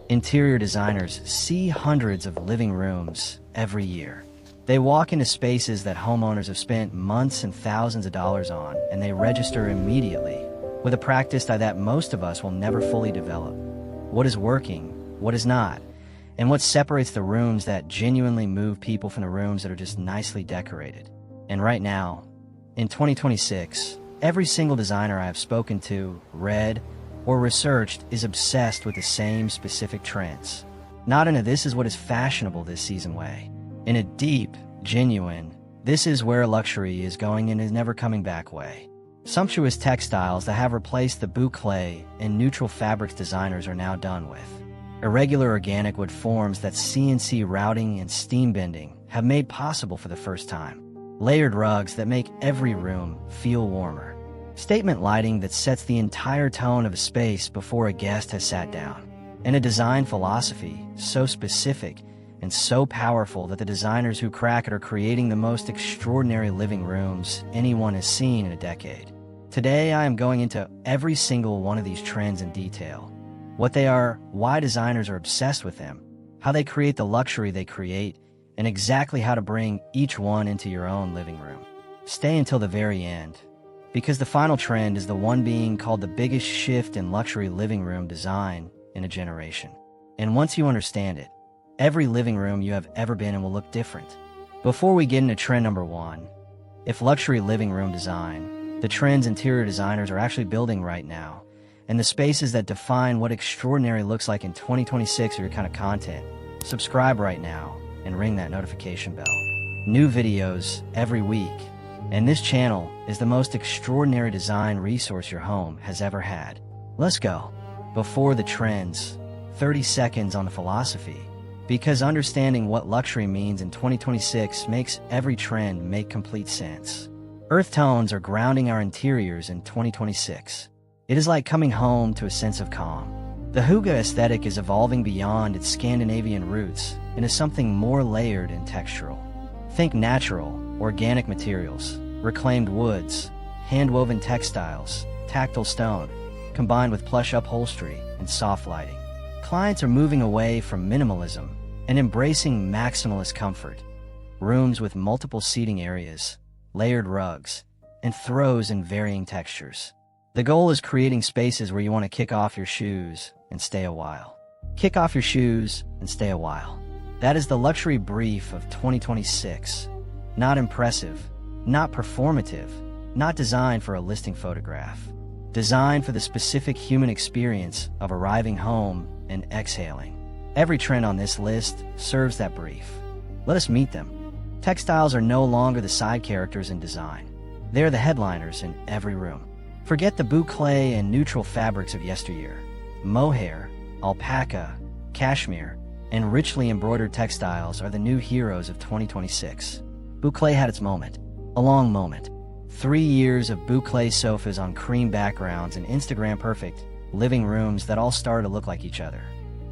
Interior designers see hundreds of living rooms every year. They walk into spaces that homeowners have spent months and thousands of dollars on, and they register immediately with a practice that most of us will never fully develop. What is working, what is not, and what separates the rooms that genuinely move people from the rooms that are just nicely decorated. And right now, in 2026, every single designer I have spoken to, read, or researched is obsessed with the same specific trends. Not in a "this is what is fashionable this season" way. In a deep, genuine, "this is where luxury is going and is never coming back" way. Sumptuous textiles that have replaced the bouclé and neutral fabrics designers are now done with. Irregular organic wood forms that CNC routing and steam bending have made possible for the first time. Layered rugs that make every room feel warmer. Statement lighting that sets the entire tone of a space before a guest has sat down. And a design philosophy so specific and so powerful that the designers who crack it are creating the most extraordinary living rooms anyone has seen in a decade. Today I am going into every single one of these trends in detail. What they are, why designers are obsessed with them, how they create the luxury they create, and exactly how to bring each one into your own living room. Stay until the very end, because the final trend is the one being called the biggest shift in luxury living room design in a generation. And once you understand it, every living room you have ever been in will look different. Before we get into trend number 1, if luxury living room design, the trends interior designers are actually building right now, and the spaces that define what extraordinary looks like in 2026 are your kind of content, subscribe right now and ring that notification bell. New videos every week. And this channel is the most extraordinary design resource your home has ever had. Let's go. Before the trends, 30 seconds on the philosophy. Because understanding what luxury means in 2026 makes every trend make complete sense. Earth tones are grounding our interiors in 2026. It is like coming home to a sense of calm. The hygge aesthetic is evolving beyond its Scandinavian roots into something more layered and textural. Think natural, organic materials, reclaimed woods, hand-woven textiles, tactile stone, combined with plush upholstery and soft lighting. Clients are moving away from minimalism and embracing maximalist comfort. Rooms with multiple seating areas, layered rugs, and throws in varying textures. The goal is creating spaces where you want to kick off your shoes and stay a while. Kick off your shoes and stay a while. That is the luxury brief of 2026. Not impressive, not performative, not designed for a listing photograph. Designed for the specific human experience of arriving home and exhaling. Every trend on this list serves that brief. Let us meet them. Textiles are no longer the side characters in design. They are the headliners in every room. Forget the bouclé and neutral fabrics of yesteryear. Mohair, alpaca, cashmere, and richly embroidered textiles are the new heroes of 2026. Bouclé had its moment. A long moment. 3 years of bouclé sofas on cream backgrounds and Instagram-perfect living rooms that all started to look like each other.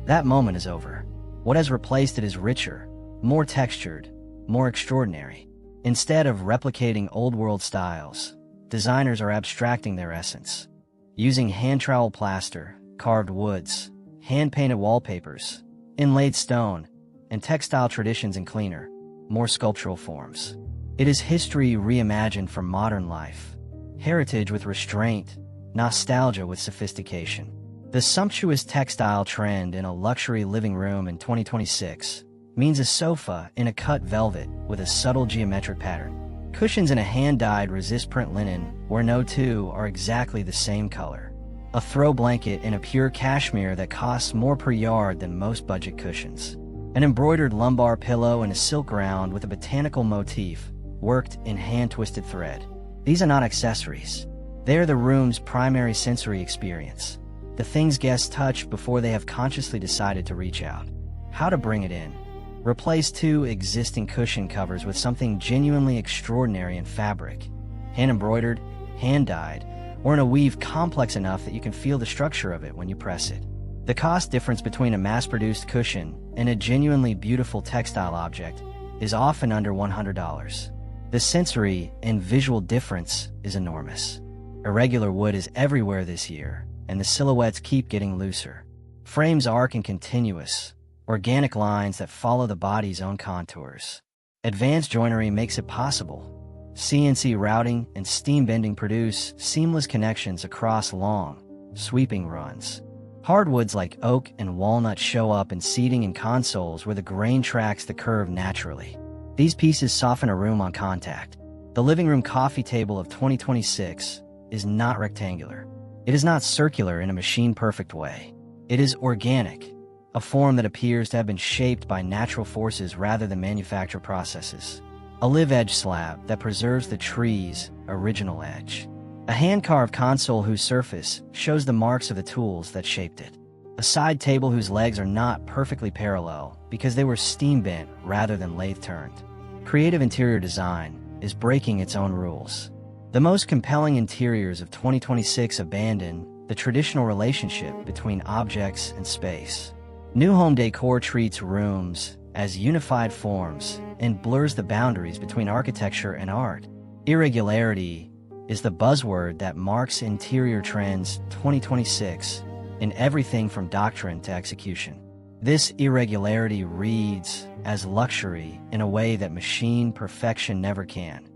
That moment is over. What has replaced it is richer, more textured, more extraordinary. Instead of replicating old-world styles, designers are abstracting their essence. Using hand-trowel plaster, carved woods, hand-painted wallpapers, inlaid stone, and textile traditions in cleaner, more sculptural forms. It is history reimagined for modern life. Heritage with restraint, nostalgia with sophistication. The sumptuous textile trend in a luxury living room in 2026 means a sofa in a cut velvet with a subtle geometric pattern. Cushions in a hand-dyed resist print linen where no two are exactly the same color. A throw blanket in a pure cashmere that costs more per yard than most budget cushions. An embroidered lumbar pillow in a silk round with a botanical motif worked in hand-twisted thread. These are not accessories. They are the room's primary sensory experience. The things guests touch before they have consciously decided to reach out. How to bring it in. Replace 2 existing cushion covers with something genuinely extraordinary in fabric. Hand-embroidered, hand-dyed, or in a weave complex enough that you can feel the structure of it when you press it. The cost difference between a mass-produced cushion and a genuinely beautiful textile object is often under $100. The sensory and visual difference is enormous. Irregular wood is everywhere this year, and the silhouettes keep getting looser. Frames arc in continuous, organic lines that follow the body's own contours. Advanced joinery makes it possible. CNC routing and steam bending produce seamless connections across long, sweeping runs. Hardwoods like oak and walnut show up in seating and consoles where the grain tracks the curve naturally. These pieces soften a room on contact. The living room coffee table of 2026 is not rectangular. It is not circular in a machine-perfect way. It is organic, a form that appears to have been shaped by natural forces rather than manufactured processes. A live-edge slab that preserves the tree's original edge. A hand-carved console whose surface shows the marks of the tools that shaped it. A side table whose legs are not perfectly parallel because they were steam-bent rather than lathe-turned. Creative interior design is breaking its own rules. The most compelling interiors of 2026 abandon the traditional relationship between objects and space. New home decor treats rooms as unified forms and blurs the boundaries between architecture and art. Irregularity is the buzzword that marks interior trends 2026 in everything from doctrine to execution. This irregularity reads as luxury in a way that machine perfection never can,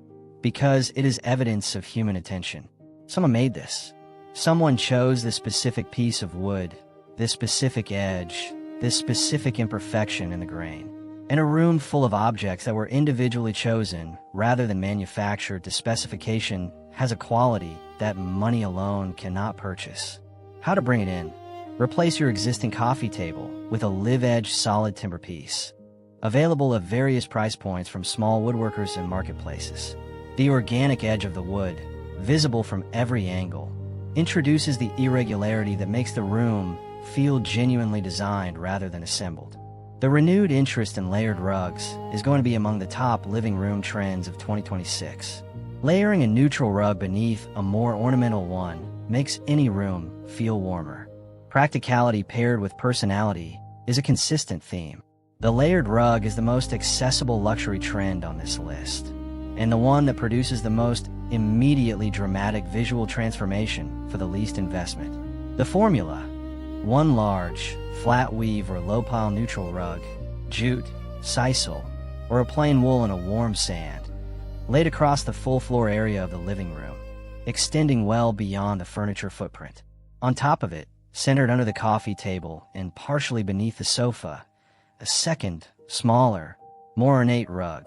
because it is evidence of human attention. Someone made this. Someone chose this specific piece of wood, this specific edge, this specific imperfection in the grain. In a room full of objects that were individually chosen rather than manufactured to specification has a quality that money alone cannot purchase. How to bring it in? Replace your existing coffee table with a live-edge solid timber piece. Available at various price points from small woodworkers and marketplaces. The organic edge of the wood, visible from every angle, introduces the irregularity that makes the room feel genuinely designed rather than assembled. The renewed interest in layered rugs is going to be among the top living room trends of 2026. Layering a neutral rug beneath a more ornamental one makes any room feel warmer. Practicality paired with personality is a consistent theme. The layered rug is the most accessible luxury trend on this list, and the one that produces the most immediately dramatic visual transformation for the least investment. The formula: one large, flat weave or low-pile neutral rug, jute, sisal, or a plain wool in a warm sand, laid across the full floor area of the living room, extending well beyond the furniture footprint. On top of it, centered under the coffee table and partially beneath the sofa, a second, smaller, more ornate rug,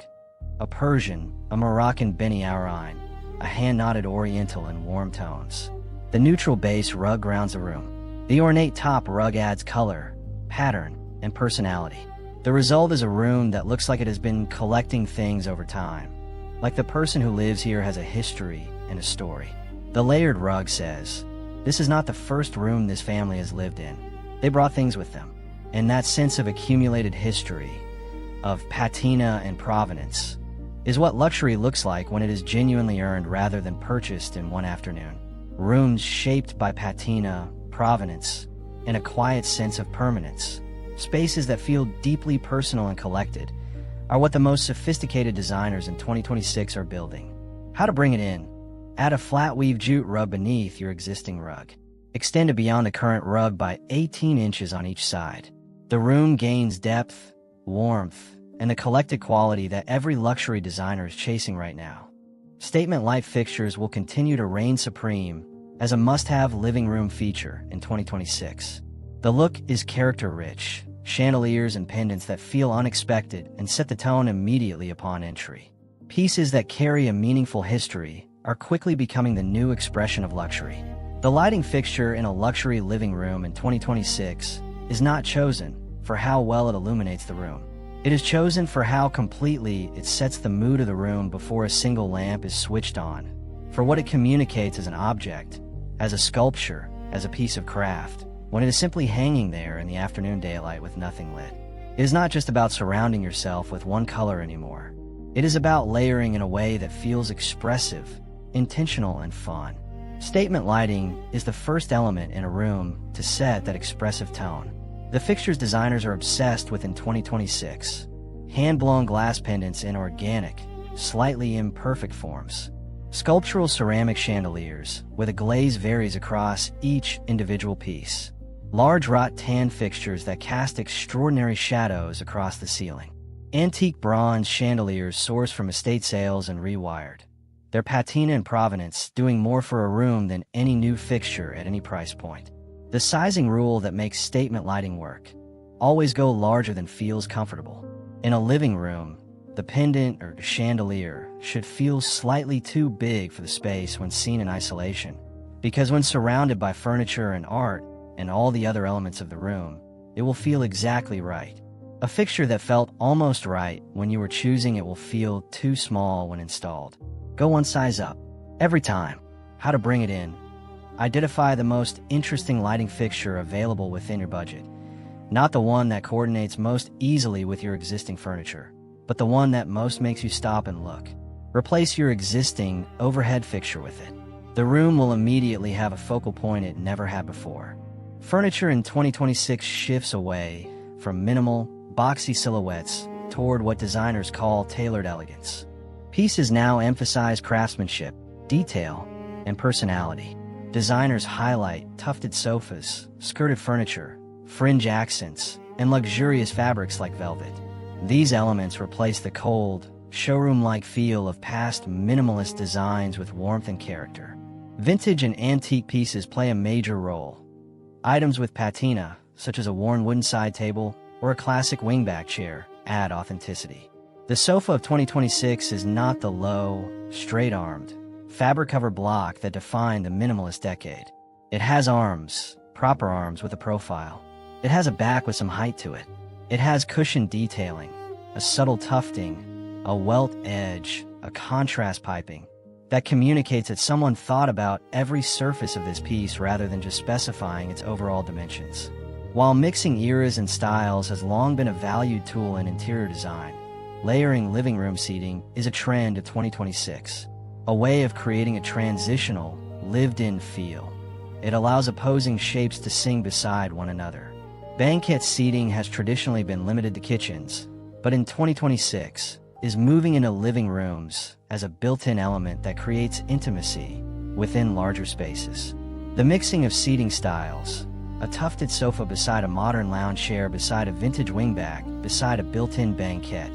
a Persian, a Moroccan Beni Arain, a hand-knotted oriental in warm tones. The neutral base rug grounds the room. The ornate top rug adds color, pattern, and personality. The result is a room that looks like it has been collecting things over time, like the person who lives here has a history and a story. The layered rug says, this is not the first room this family has lived in. They brought things with them. And that sense of accumulated history, of patina and provenance, is what luxury looks like when it is genuinely earned rather than purchased in one afternoon. Rooms shaped by patina, provenance, and a quiet sense of permanence, spaces that feel deeply personal and collected, are what the most sophisticated designers in 2026 are building. How to bring it in? Add a flat weave jute rug beneath your existing rug. Extend it beyond the current rug by 18 inches on each side. The room gains depth, warmth, and the collected quality that every luxury designer is chasing right now. Statement light fixtures will continue to reign supreme as a must-have living room feature in 2026. The look is character-rich, chandeliers and pendants that feel unexpected and set the tone immediately upon entry. Pieces that carry a meaningful history are quickly becoming the new expression of luxury. The lighting fixture in a luxury living room in 2026 is not chosen for how well it illuminates the room. It is chosen for how completely it sets the mood of the room before a single lamp is switched on, for what it communicates as an object, as a sculpture, as a piece of craft, when it is simply hanging there in the afternoon daylight with nothing lit. It is not just about surrounding yourself with one color anymore. It is about layering in a way that feels expressive, intentional, and fun. Statement lighting is the first element in a room to set that expressive tone. The fixtures designers are obsessed with in 2026. Hand-blown glass pendants in organic, slightly imperfect forms. Sculptural ceramic chandeliers, where the glaze varies across each individual piece. Large wrought tan fixtures that cast extraordinary shadows across the ceiling. Antique bronze chandeliers sourced from estate sales and rewired. Their patina and provenance doing more for a room than any new fixture at any price point. The sizing rule that makes statement lighting work. Always go larger than feels comfortable. In a living room, the pendant or chandelier should feel slightly too big for the space when seen in isolation, because when surrounded by furniture and art and all the other elements of the room, it will feel exactly right. A fixture that felt almost right when you were choosing it will feel too small when installed. Go one size up. Every time. How to bring it in. Identify the most interesting lighting fixture available within your budget. Not the one that coordinates most easily with your existing furniture, but the one that most makes you stop and look. Replace your existing overhead fixture with it. The room will immediately have a focal point it never had before. Furniture in 2026 shifts away from minimal, boxy silhouettes toward what designers call tailored elegance. Pieces now emphasize craftsmanship, detail, and personality. Designers highlight tufted sofas, skirted furniture, fringe accents, and luxurious fabrics like velvet. These elements replace the cold, showroom-like feel of past minimalist designs with warmth and character. Vintage and antique pieces play a major role. Items with patina, such as a worn wooden side table or a classic wingback chair, add authenticity. The sofa of 2026 is not the low, straight-armed, fabric-covered block that defined the minimalist decade. It has arms, proper arms with a profile. It has a back with some height to it. It has cushioned detailing, a subtle tufting, a welt edge, a contrast piping that communicates that someone thought about every surface of this piece rather than just specifying its overall dimensions. While mixing eras and styles has long been a valued tool in interior design, layering living room seating is a trend of 2026, a way of creating a transitional, lived-in feel. It allows opposing shapes to sing beside one another. Banquette seating has traditionally been limited to kitchens, but in 2026 is moving into living rooms as a built-in element that creates intimacy within larger spaces. The mixing of seating styles, a tufted sofa beside a modern lounge chair beside a vintage wingback beside a built-in banquette,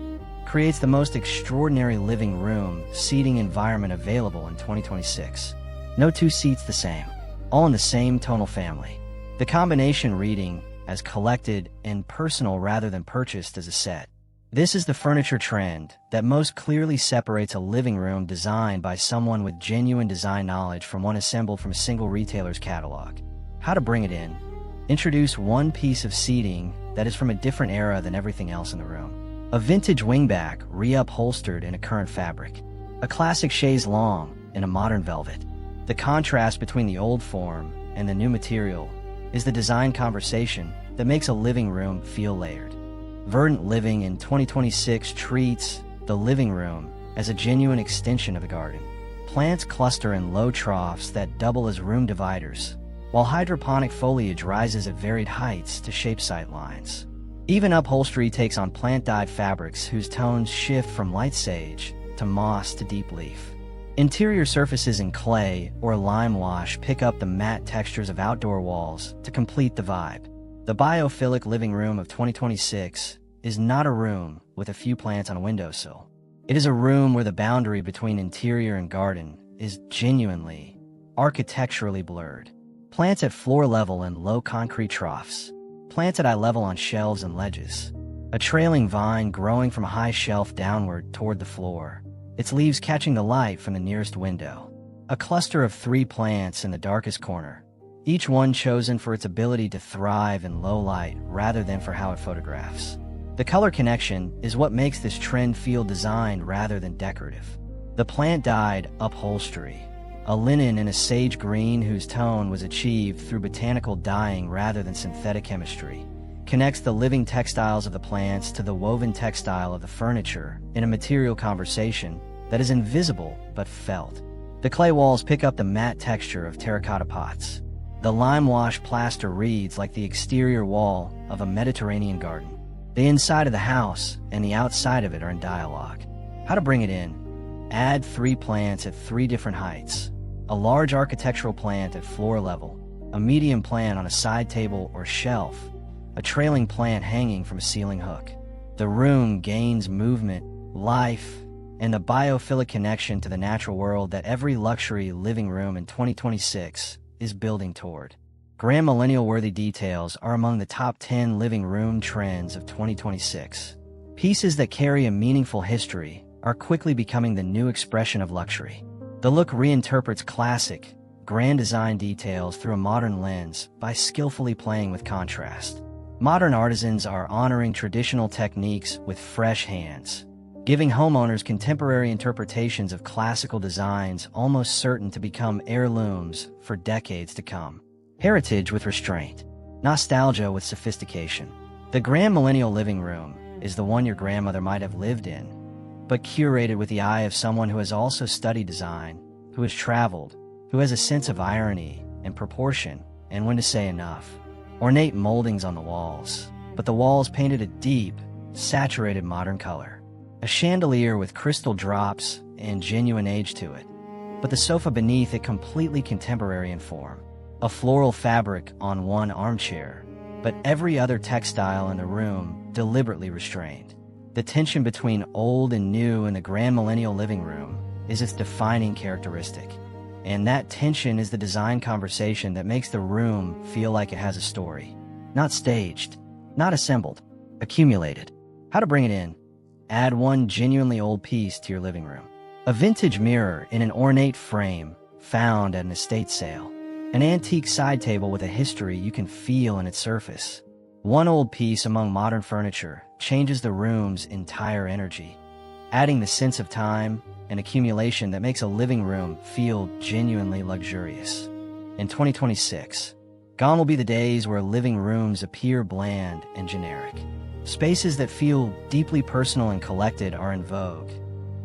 creates the most extraordinary living room seating environment available in 2026. No two seats the same, all in the same tonal family. The combination reading as collected and personal rather than purchased as a set. This is the furniture trend that most clearly separates a living room designed by someone with genuine design knowledge from one assembled from a single retailer's catalog. How to bring it in. Introduce one piece of seating that is from a different era than everything else in the room. A vintage wingback reupholstered in a current fabric. A classic chaise longue in a modern velvet. The contrast between the old form and the new material is the design conversation that makes a living room feel layered. Verdant living in 2026 treats the living room as a genuine extension of the garden. Plants cluster in low troughs that double as room dividers, while hydroponic foliage rises at varied heights to shape sight lines. Even upholstery takes on plant-dyed fabrics whose tones shift from light sage to moss to deep leaf. Interior surfaces in clay or lime wash pick up the matte textures of outdoor walls to complete the vibe. The biophilic living room of 2026 is not a room with a few plants on a windowsill. It is a room where the boundary between interior and garden is genuinely, architecturally blurred. Plants at floor level in low concrete troughs. Plants at eye level on shelves and ledges. A trailing vine growing from a high shelf downward toward the floor, its leaves catching the light from the nearest window. A cluster of 3 plants in the darkest corner, each one chosen for its ability to thrive in low light rather than for how it photographs. The color connection is what makes this trend feel designed rather than decorative. The plant-dyed upholstery, a linen in a sage green whose tone was achieved through botanical dyeing rather than synthetic chemistry, connects the living textiles of the plants to the woven textile of the furniture in a material conversation that is invisible but felt. The clay walls pick up the matte texture of terracotta pots. The lime wash plaster reads like the exterior wall of a Mediterranean garden. The inside of the house and the outside of it are in dialogue. How to bring it in. Add 3 plants at 3 different heights. A large architectural plant at floor level. a medium plant on a side table or shelf, a trailing plant hanging from a ceiling hook. The room gains movement, life, and the biophilic connection to the natural world that every luxury living room in 2026 is building toward. Grandmillennial-worthy details are among the top 10 living room trends of 2026. Pieces that carry a meaningful history are quickly becoming the new expression of luxury. The look reinterprets classic, grand design details through a modern lens by skillfully playing with contrast. Modern artisans are honoring traditional techniques with fresh hands, giving homeowners contemporary interpretations of classical designs almost certain to become heirlooms for decades to come. Heritage with restraint, nostalgia with sophistication. The Grandmillennial living room is the one your grandmother might have lived in, but curated with the eye of someone who has also studied design, who has traveled, who has a sense of irony and proportion and when to say enough. Ornate moldings on the walls, but the walls painted a deep, saturated modern color. A chandelier with crystal drops and genuine age to it, but the sofa beneath it completely contemporary in form. A floral fabric on one armchair, but every other textile in the room deliberately restrained. The tension between old and new in the Grandmillennial living room is its defining characteristic. And that tension is the design conversation that makes the room feel like it has a story. Not staged, not assembled, accumulated. How to bring it in? Add one genuinely old piece to your living room. A vintage mirror in an ornate frame found at an estate sale. An antique side table with a history you can feel in its surface. One old piece among modern furniture changes the room's entire energy, adding the sense of time and accumulation that makes a living room feel genuinely luxurious. In 2026, gone will be the days where living rooms appear bland and generic. Spaces that feel deeply personal and collected are in vogue,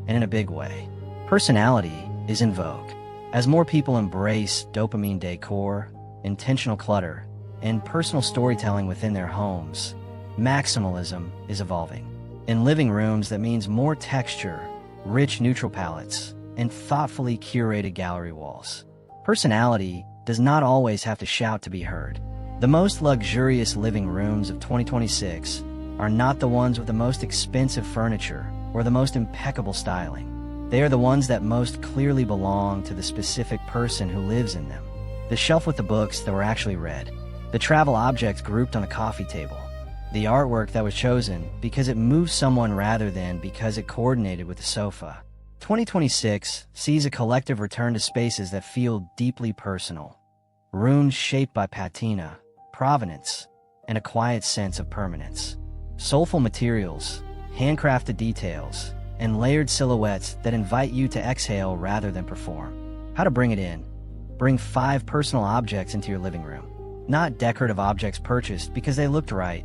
and in a big way. Personality is in vogue. As more people embrace dopamine decor, intentional clutter, and personal storytelling within their homes, maximalism is evolving. In living rooms, that means more texture, rich neutral palettes, and thoughtfully curated gallery walls. Personality does not always have to shout to be heard. The most luxurious living rooms of 2026 are not the ones with the most expensive furniture or the most impeccable styling. They are the ones that most clearly belong to the specific person who lives in them. The shelf with the books that were actually read. The travel objects grouped on a coffee table. The artwork that was chosen because it moved someone rather than because it coordinated with the sofa. 2026 sees a collective return to spaces that feel deeply personal. Rooms shaped by patina, provenance, and a quiet sense of permanence. Soulful materials, handcrafted details, and layered silhouettes that invite you to exhale rather than perform. How to bring it in? Bring 5 personal objects into your living room. Not decorative objects purchased because they looked right.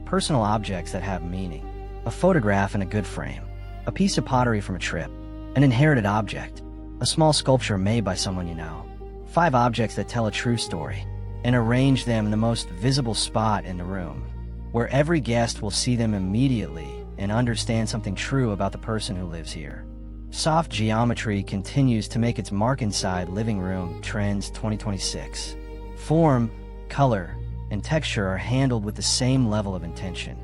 Personal objects that have meaning. A photograph in a good frame. A piece of pottery from a trip. An inherited object. A small sculpture made by someone you know. 5 objects that tell a true story. And arrange them in the most visible spot in the room, where every guest will see them immediately and understand something true about the person who lives here. Soft geometry continues to make its mark inside living room trends 2026. Form, color, and texture are handled with the same level of intention,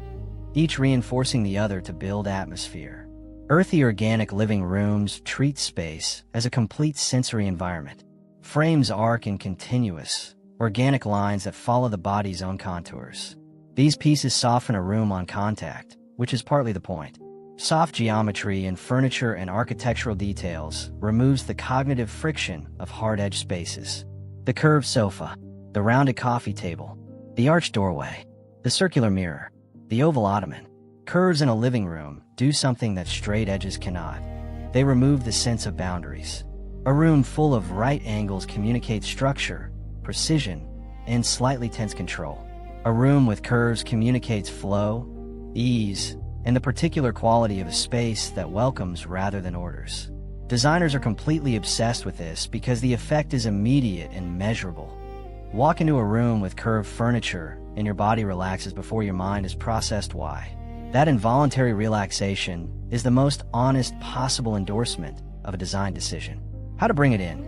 each reinforcing the other to build atmosphere. Earthy organic living rooms treat space as a complete sensory environment. Frames arc in continuous, organic lines that follow the body's own contours. These pieces soften a room on contact, which is partly the point. Soft geometry in furniture and architectural details removes the cognitive friction of hard-edged spaces. The curved sofa, the rounded coffee table, the arched doorway, the circular mirror, the oval ottoman. Curves in a living room do something that straight edges cannot. They remove the sense of boundaries. A room full of right angles communicates structure, precision, and slightly tense control. A room with curves communicates flow, ease, and the particular quality of a space that welcomes rather than orders. Designers are completely obsessed with this because the effect is immediate and measurable. Walk into a room with curved furniture and your body relaxes before your mind has processed why. That involuntary relaxation is the most honest possible endorsement of a design decision. How to bring it in?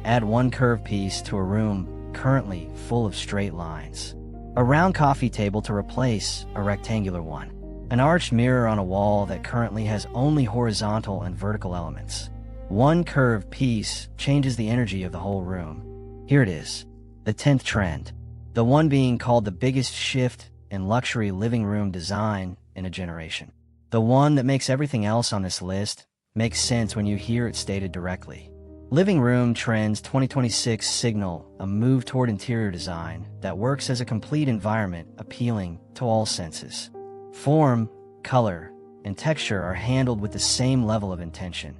Add one curved piece to a room currently full of straight lines. A round coffee table to replace a rectangular one. An arched mirror on a wall that currently has only horizontal and vertical elements. One curved piece changes the energy of the whole room. Here it is, the 10th trend. The one being called the biggest shift in luxury living room design in a generation. The one that makes everything else on this list make sense when you hear it stated directly. Living Room Trends 2026 signal a move toward interior design that works as a complete environment appealing to all senses. Form, color, and texture are handled with the same level of intention,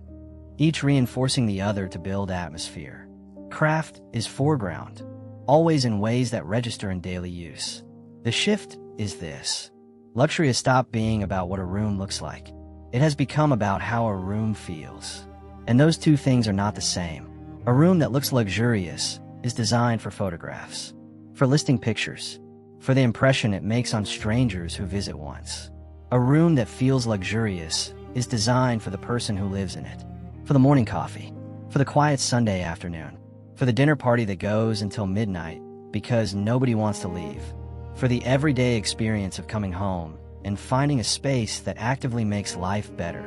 each reinforcing the other to build atmosphere. Craft is foreground, always in ways that register in daily use. The shift is this. Luxury has stopped being about what a room looks like. It has become about how a room feels. And those two things are not the same. A room that looks luxurious is designed for photographs, for listing pictures, for the impression it makes on strangers who visit once. A room that feels luxurious is designed for the person who lives in it, for the morning coffee, for the quiet Sunday afternoon, for the dinner party that goes until midnight because nobody wants to leave, for the everyday experience of coming home and finding a space that actively makes life better.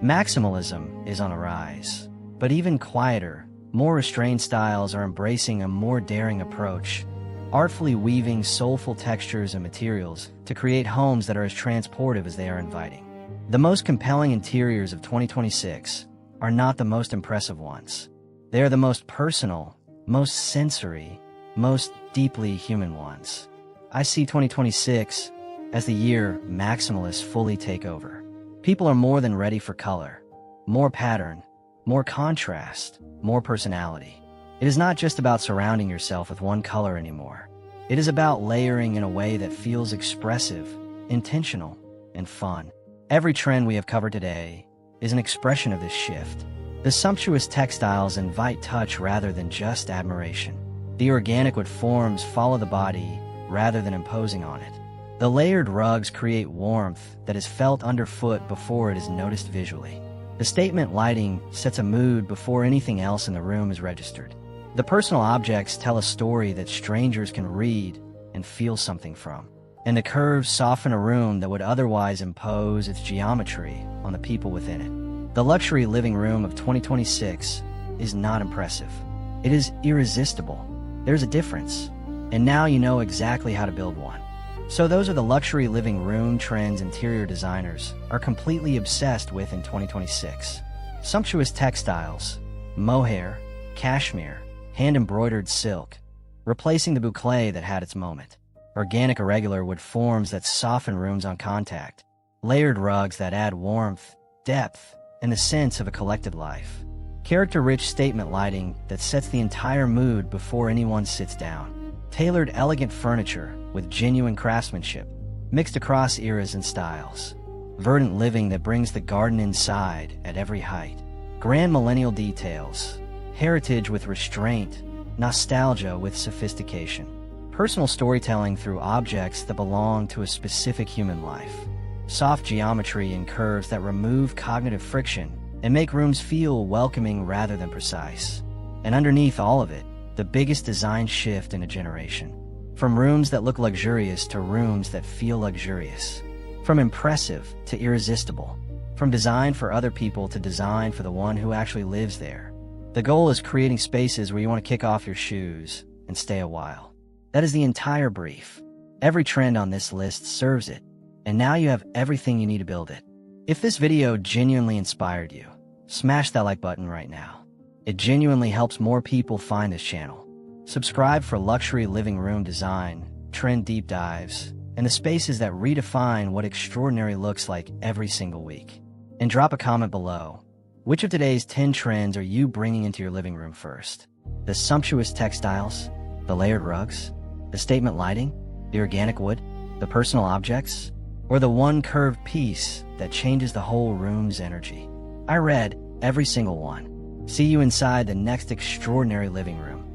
Maximalism is on a rise, but even quieter, more restrained styles are embracing a more daring approach, artfully weaving soulful textures and materials to create homes that are as transportive as they are inviting. The most compelling interiors of 2026 are not the most impressive ones. They are the most personal, most sensory, most deeply human ones. I see 2026 as the year maximalists fully take over. People are more than ready for color, more pattern, more contrast, more personality. It is not just about surrounding yourself with one color anymore. It is about layering in a way that feels expressive, intentional, and fun. Every trend we have covered today is an expression of this shift. The sumptuous textiles invite touch rather than just admiration. The organic wood forms follow the body rather than imposing on it. The layered rugs create warmth that is felt underfoot before it is noticed visually. The statement lighting sets a mood before anything else in the room is registered. The personal objects tell a story that strangers can read and feel something from. And the curves soften a room that would otherwise impose its geometry on the people within it. The luxury living room of 2026 is not impressive. It is irresistible. There's a difference. And now you know exactly how to build one. So those are the luxury living room trends interior designers are completely obsessed with in 2026. Sumptuous textiles, mohair, cashmere, hand-embroidered silk, replacing the bouclé that had its moment. Organic irregular wood forms that soften rooms on contact. Layered rugs that add warmth, depth, and the sense of a collected life. Character-rich statement lighting that sets the entire mood before anyone sits down. Tailored elegant furniture with genuine craftsmanship, mixed across eras and styles. Verdant living that brings the garden inside at every height. Grandmillennial details, heritage with restraint, nostalgia with sophistication. Personal storytelling through objects that belong to a specific human life. Soft geometry and curves that remove cognitive friction and make rooms feel welcoming rather than precise. And underneath all of it, the biggest design shift in a generation. From rooms that look luxurious to rooms that feel luxurious. From impressive to irresistible. From design for other people to design for the one who actually lives there. The goal is creating spaces where you want to kick off your shoes and stay a while. That is the entire brief. Every trend on this list serves it, and now you have everything you need to build it. If this video genuinely inspired you, smash that like button right now. It genuinely helps more people find this channel. Subscribe for luxury living room design, trend deep dives, and the spaces that redefine what extraordinary looks like every single week. And drop a comment below. Which of today's 10 trends are you bringing into your living room first? The sumptuous textiles, the layered rugs, the statement lighting, the organic wood, the personal objects, or the one curved piece that changes the whole room's energy? I read every single one. See you inside the next extraordinary living room.